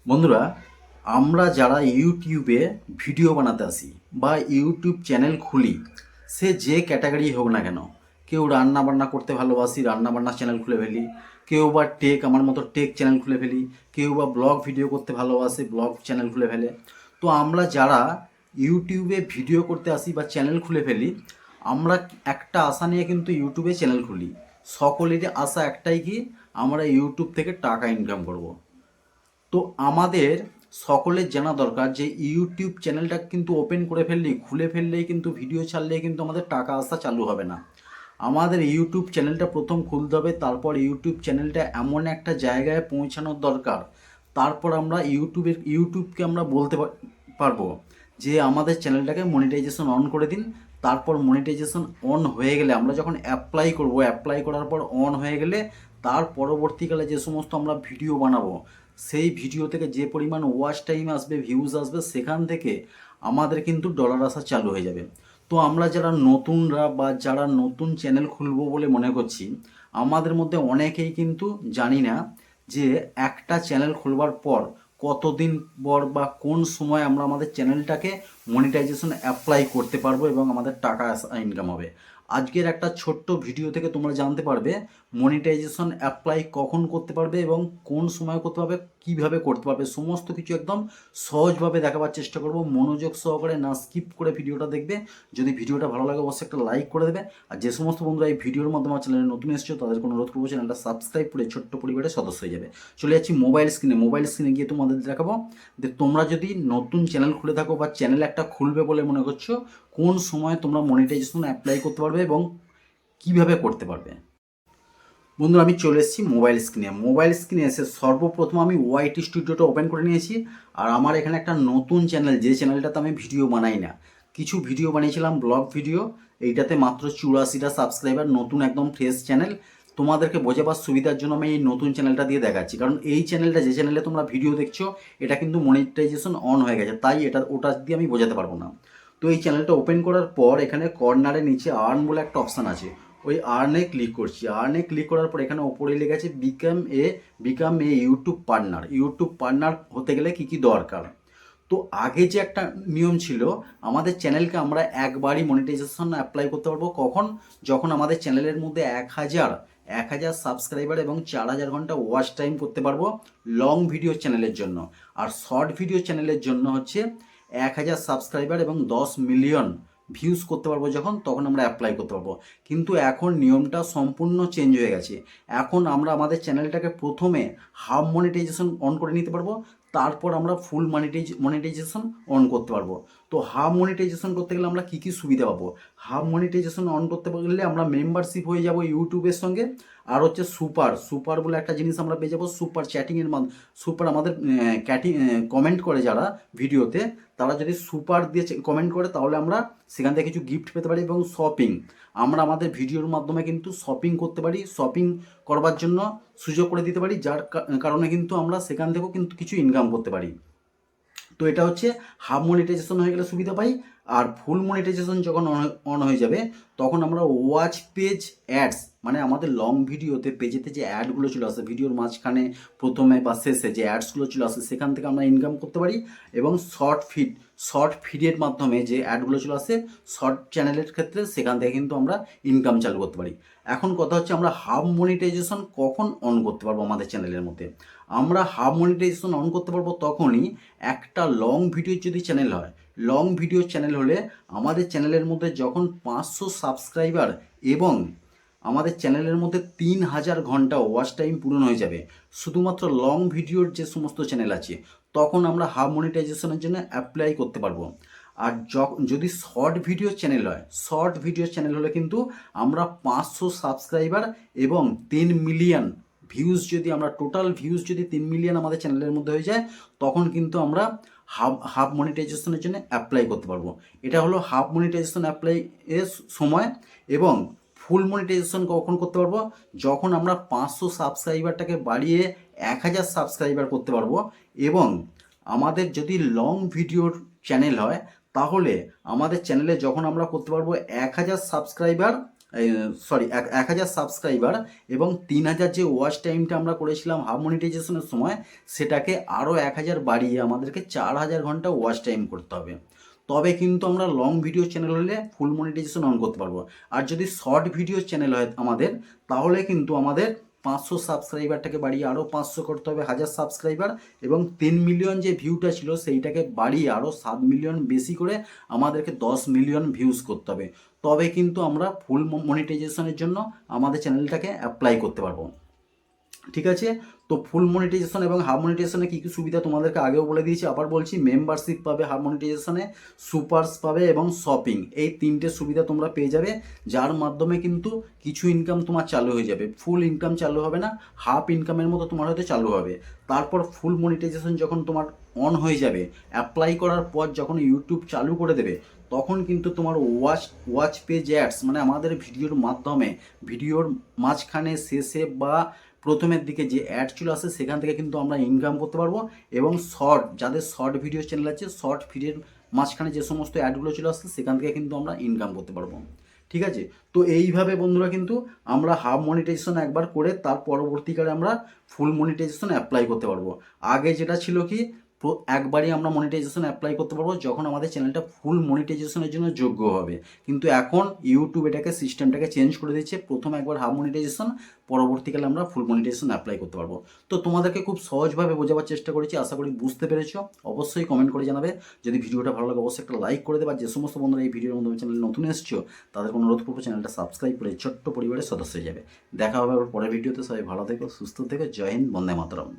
বন্ধুরা, আমরা যারা ইউটিউবে ভিডিও বানাতে আসি বা ইউটিউব চ্যানেল খুলি, সে যে ক্যাটাগরি হোক না কেন, কেউ রান্না বান্না করতে ভালোবাসি, রান্না বান্না চ্যানেল খুলে ফেলি, কেউ বা টেক, আমার মতো টেক চ্যানেল খুলে ফেলি, কেউ বা ব্লগ ভিডিও করতে ভালোবাসে, ব্লগ চ্যানেল খুলে ফেলে। তো আমরা যারা ইউটিউবে ভিডিও করতে আসি বা চ্যানেল খুলে ফেলি, আমরা একটা আশা নিয়ে কিন্তু ইউটিউবে চ্যানেল খুলি। সকলেরই আশা একটাই, কি আমরা ইউটিউব থেকে টাকা ইনকাম করব। তো আমাদের সকলের জানা দরকার যে ইউটিউব চ্যানেলটা কিন্তু ওপেন করে ফেললেই, খুলে ফেললেই কিন্তু, ভিডিও ছাড়লেই কিন্তু আমাদের টাকা আসা চালু হবে না। আমাদের ইউটিউব চ্যানেলটা প্রথম খুলতে হবে, তারপর ইউটিউব চ্যানেলটা এমন একটা জায়গায় পৌঁছানোর দরকার, তারপর আমরা ইউটিউবকে আমরা বলতে পারবো যে আমাদের চ্যানেলটাকে মনিটাইজেশন অন করে দিন। তারপর মনিটাইজেশন অন হয়ে গেলে আমরা যখন অ্যাপ্লাই করব, অ্যাপ্লাই করার পর অন হয়ে গেলে তার পরবর্তীকালে যে সমস্ত আমরা ভিডিও বানাবো, সেই ভিডিও থেকে যে পরিমাণ ওয়াচ টাইম আসবে, ভিউজ আসবে, সেখান থেকে আমাদের কিন্তু ডলার আসা চালু হয়ে যাবে। তো আমরা যারা নতুনরা বা যারা নতুন চ্যানেল খুলবো বলে মনে করছি, আমাদের মধ্যে অনেকেই কিন্তু জানি না যে একটা চ্যানেল খুলবার পর কতদিন পর বা কোন সময় আমরা আমাদের চ্যানেলটাকে মনিটাইজেশন অ্যাপ্লাই করতে পারবো এবং আমাদের টাকা ইনকাম হবে। আজকের একটা ছোট্ট ভিডিও থেকে তোমরা জানতে পারবে মনিটাইজেশন অ্যাপ্লাই কখন করতে পারবে এবং কোন সময় করতে পারবে, কিভাবে করতে পারবে, সমস্ত কিছু একদম সহজভাবে দেখাবার চেষ্টা করব। মনোযোগ সহকারে, না স্কিপ করে ভিডিওটা দেখবে। যদি ভিডিওটা ভালো লাগে অবশ্যই একটা লাইক করে দেবে। আর যে সমস্ত বন্ধুরা এই ভিডিওর মাধ্যমে আমার চ্যানেলে নতুন এসেছো, তাদেরকে অনুরোধ করবো চ্যানেলটা সাবস্ক্রাইব করে ছোট্ট পরিবারের সদস্য হয়ে যাবে। চলে যাচ্ছি মোবাইল স্ক্রিনে। মোবাইল স্ক্রিনে গিয়ে তোমাদের দেখাবো যে তোমরা যদি নতুন চ্যানেল খুলে থাকো বা চ্যানেল একটা খুলবে বলে মনে করছো, কোন সময় তোমরা মনিটাইজেশন অ্যাপ্লাই করতে পারবে এবং কিভাবে করতে পারবে। বন্ধুরা, আমি চলে এসেছি মোবাইল স্ক্রিনে। মোবাইল স্ক্রিনে এসে সর্বপ্রথম আমি ওয়াইটি স্টুডিওটা ওপেন করে নিয়েছি। আর আমার এখানে একটা নতুন চ্যানেল, যে চ্যানেলটাতে আমি ভিডিও বানাই না, কিছু ভিডিও বানিয়েছিলাম ব্লগ ভিডিও, এইটাতে মাত্র 84টা সাবস্ক্রাইবার, নতুন একদম ফ্রেশ চ্যানেল। তোমাদেরকে বোঝাবার সুবিধার জন্য আমি এই নতুন চ্যানেলটা দিয়ে দেখাচ্ছি, কারণ এই চ্যানেলটা, যে চ্যানেলে তোমরা ভিডিও দেখছো, এটা কিন্তু মনিটাইজেশন অন হয়ে গেছে, তাই ওটা দিয়ে আমি বোঝাতে পারবো না। তো এই চ্যানেলটা ওপেন করার পর এখানে কর্নারে নিচে আর্ন বলে একটা অপশান আছে, ওই আর্নে ক্লিক করছি। আর্নে ক্লিক করার পর এখানে ওপরে লেখা আছে become a YouTube partner. YouTube partner হতে গেলে কী কী দরকার। তো আগে যে একটা নিয়ম ছিল, আমাদের চ্যানেলকে আমরা একবারই মনিটাইজেশন অ্যাপ্লাই করতে পারবো কখন, যখন আমাদের চ্যানেলের মধ্যে 1000 সাবস্ক্রাইবার এবং 4000 ঘন্টা ওয়াচ টাইম করতে পারবো লং ভিডিও চ্যানেলের জন্য। আর শর্ট ভিডিও চ্যানেলের জন্য হচ্ছে 1000 সাবস্ক্রাইবার এবং 10 মিলিয়ন ভিউজ করতে পারবো যখন, তখন আমরা অ্যাপ্লাই করতে পারবো। কিন্তু এখন নিয়মটা সম্পূর্ণ চেঞ্জ হয়ে গেছে। এখন আমরা আমাদের চ্যানেলটাকে প্রথমে হাফ মনিটাইজেশন অন করে নিতে পারবো, তারপর আমরা ফুল মনিটাইজেশন অন করতে পারবো। তো হাফ মনিটাইজেশন করতে গেলে আমরা কী কী সুবিধা পাবো? হাফ মনিটাইজেশন অন করতে গেলে আমরা মেম্বারশিপ হয়ে যাব ইউটিউবের সঙ্গে। আর হচ্ছে সুপার সুপার বলে একটা জিনিস আমরা পেয়ে যাবো, সুপার চ্যাটিংয়ের সুপার আমাদের কমেন্ট করে যারা ভিডিওতে, তারা যদি সুপার দিয়ে কমেন্ট করে, তাহলে আমরা সেখান থেকে কিছু গিফট পেতে পারি। এবং শপিং, আমরা আমাদের ভিডিওর মাধ্যমে কিন্তু শপিং করতে পারি, শপিং করবার জন্য সুযোগ করে দিতে পারি, যার কারণে কিন্তু আমরা সেখান থেকেও কিন্তু কিছু ইনকাম করতে পারি। তো এটা হচ্ছে হাফ মনিটাইজেশন হয়ে গেলে সুবিধা পাই। আর ফুল মনিটাইজেশন যখন অন হয়ে যাবে, তখন আমরা ওয়াচ পেজ অ্যাডস, মানে আমাদের লং ভিডিওতে পেজেতে যে অ্যাডগুলো চলে আসে, ভিডিওর মাঝখানে, প্রথমে বা শেষে যে অ্যাডসগুলো চলে আসে, সেখান থেকে আমরা ইনকাম করতে পারি। এবং শর্ট ফিডের মাধ্যমে যে অ্যাডগুলো চলে আসে শর্ট চ্যানেলের ক্ষেত্রে, সেখান থেকে কিন্তু আমরা ইনকাম চালু করতে পারি। এখন কথা হচ্ছে আমরা হাফ মনিটাইজেশন কখন অন করতে পারবো আমাদের চ্যানেলের মধ্যে। আমরা হাফ মনিটাইজেশন অন করতে পারবো তখনই, একটা লং ভিডিও যদি চ্যানেল হয়, লং ভিডিও চ্যানেল হলে আমাদের চ্যানেলের মধ্যে যখন 500 সাবস্ক্রাইবার এবং আমাদের চ্যানেলের মধ্যে 3000 ঘন্টা ওয়াচ টাইম পূরণ হয়ে যাবে, শুধুমাত্র লং ভিডিওর যে সমস্ত চ্যানেল আছে, তখন আমরা হাফ মনিটাইজেশনের জন্য অ্যাপ্লাই করতে পারবো। আর যদি শর্ট ভিডিও চ্যানেল হয়, শর্ট ভিডিও চ্যানেল হলে কিন্তু আমরা 500 সাবস্ক্রাইবার এবং 3 মিলিয়ন ভিউজ, যদি আমরা টোটাল ভিউজ যদি 3 মিলিয়ন আমাদের চ্যানেলের মধ্যে হয়ে যায়, তখন কিন্তু আমরা হাফ মনিটাইজেশনের জন্য অ্যাপ্লাই করতে পারবো। এটা হলো হাফ মনিটাইজেশন অ্যাপ্লাই এর সময়। এবং ফুল মনিটাইজেশন কখন করতে পারবো? যখন আমরা 500 সাবস্ক্রাইবারটাকে বাড়িয়ে 1000 সাবস্ক্রাইবার করতে পারবো। এবং আমাদের যদি লং ভিডিওর চ্যানেল হয়, তাহলে আমাদের চ্যানেলে যখন আমরা করতে পারবো 1000 সাবস্ক্রাইবার সরি 1,000 সাবস্ক্রাইবার এবং 3,000 যে ওয়াচ টাইমটা আমরা করেছিলাম হাফ মনিটাইজেশনের সময়, সেটাকে আরও 1,000 বাড়িয়ে আমাদেরকে 4,000 ঘন্টা ওয়াচ টাইম করতে হবে। তবে কিন্তু আমরা লং ভিডিও চ্যানেল হলে ফুল মনিটাইজেশন অন করতে পারবো। আর যদি শর্ট ভিডিও চ্যানেল হয় আমাদের, তাহলে কিন্তু আমাদের 500 সাবস্ক্রাইবারটাকে বাড়িয়ে আরও 500 করতে হবে, 1,000 সাবস্ক্রাইবার, এবং 3 মিলিয়ন যে ভিউটা ছিল সেইটাকে বাড়িয়ে আরও 7 মিলিয়ন বেশি করে আমাদেরকে 10 মিলিয়ন ভিউজ করতে হবে। তবে কিন্তু আমরা ফুল মনিটাইজেশনের জন্য আমাদের চ্যানেলটাকে অ্যাপ্লাই করতে পারবো। ঠিক আছে, তো ফুল মনিটাইজেশন এবং হাফ মনিটাইজেশনে কী কী সুবিধা তোমাদেরকে আগেও বলে দিয়েছি, আবার বলছি। মেম্বারশিপ পাবে হাফ মনিটাইজেশনে, সুপারস পাবে এবং শপিং, এই 3টে সুবিধা তোমরা পেয়ে যাবে, যার মাধ্যমে কিন্তু কিছু ইনকাম তোমার চালু হয়ে যাবে। ফুল ইনকাম চালু হবে না, হাফ ইনকামের মতো তোমার হয়তো চালু হবে। তারপর ফুল মনিটাইজেশন যখন তোমার অন হয়ে যাবে, অ্যাপ্লাই করার পর যখন ইউটিউব চালু করে দেবে, তখন কিন্তু তোমার ওয়াচ পেজ অ্যাডস, মানে আমাদের ভিডিওর মাধ্যমে ভিডিওর মাঝখানে, শেষে বা প্রথমের দিকে যে অ্যাড চলে আসে, সেখান থেকে কিন্তু আমরা ইনকাম করতে পারবো। এবং শর্ট, যাদের শর্ট ভিডিও চ্যানেল আছে, শর্ট ভিডিওর মাঝখানে যে সমস্ত অ্যাডগুলো চলে আসছে, সেখান থেকে কিন্তু আমরা ইনকাম করতে পারবো। ঠিক আছে, তো এইভাবে বন্ধুরা কিন্তু আমরা হাফ মনিটাইজেশন একবার করে তার পরবর্তীকালে আমরা ফুল মনিটাইজেশন অ্যাপ্লাই করতে পারবো। আগে যেটা ছিল কি, একবারই আমরা মনিটাইজেশন অ্যাপ্লাই করতে পারবো যখন আমাদের চ্যানেলটা ফুল মনিটাইজেশনের জন্য যোগ্য হবে। কিন্তু এখন ইউটিউব এটাকে সিস্টেমটাকে চেঞ্জ করে দিচ্ছে, প্রথমে একবার হাফ মনিটাইজেশন, পরবর্তীকালে আমরা ফুল মনিটাইজেশন অ্যাপ্লাই করতে পারবো। তো তোমাদেরকে খুব সহজভাবে বোঝাবার চেষ্টা করেছি, আশা করি বুঝতে পেরেছো। অবশ্যই কমেন্ট করে জানাবে। যদি ভিডিওটা ভালো লাগে অবশ্যই একটা লাইক করে দেবে। আর যে সমস্ত বন্ধুরা এই ভিডিওর মাধ্যমে চ্যানেলে নতুন এসছো, তাদের অনুরোধ করবো চ্যানেলটা সাবস্ক্রাইব করে ছোট্ট পরিবারের সদস্য হয়ে যাবে। দেখা হবে আবার পরের ভিডিওতে। সবাই ভালো থেকো, সুস্থ থেকো। জয় হিন্দ, বন্দে মাতরম।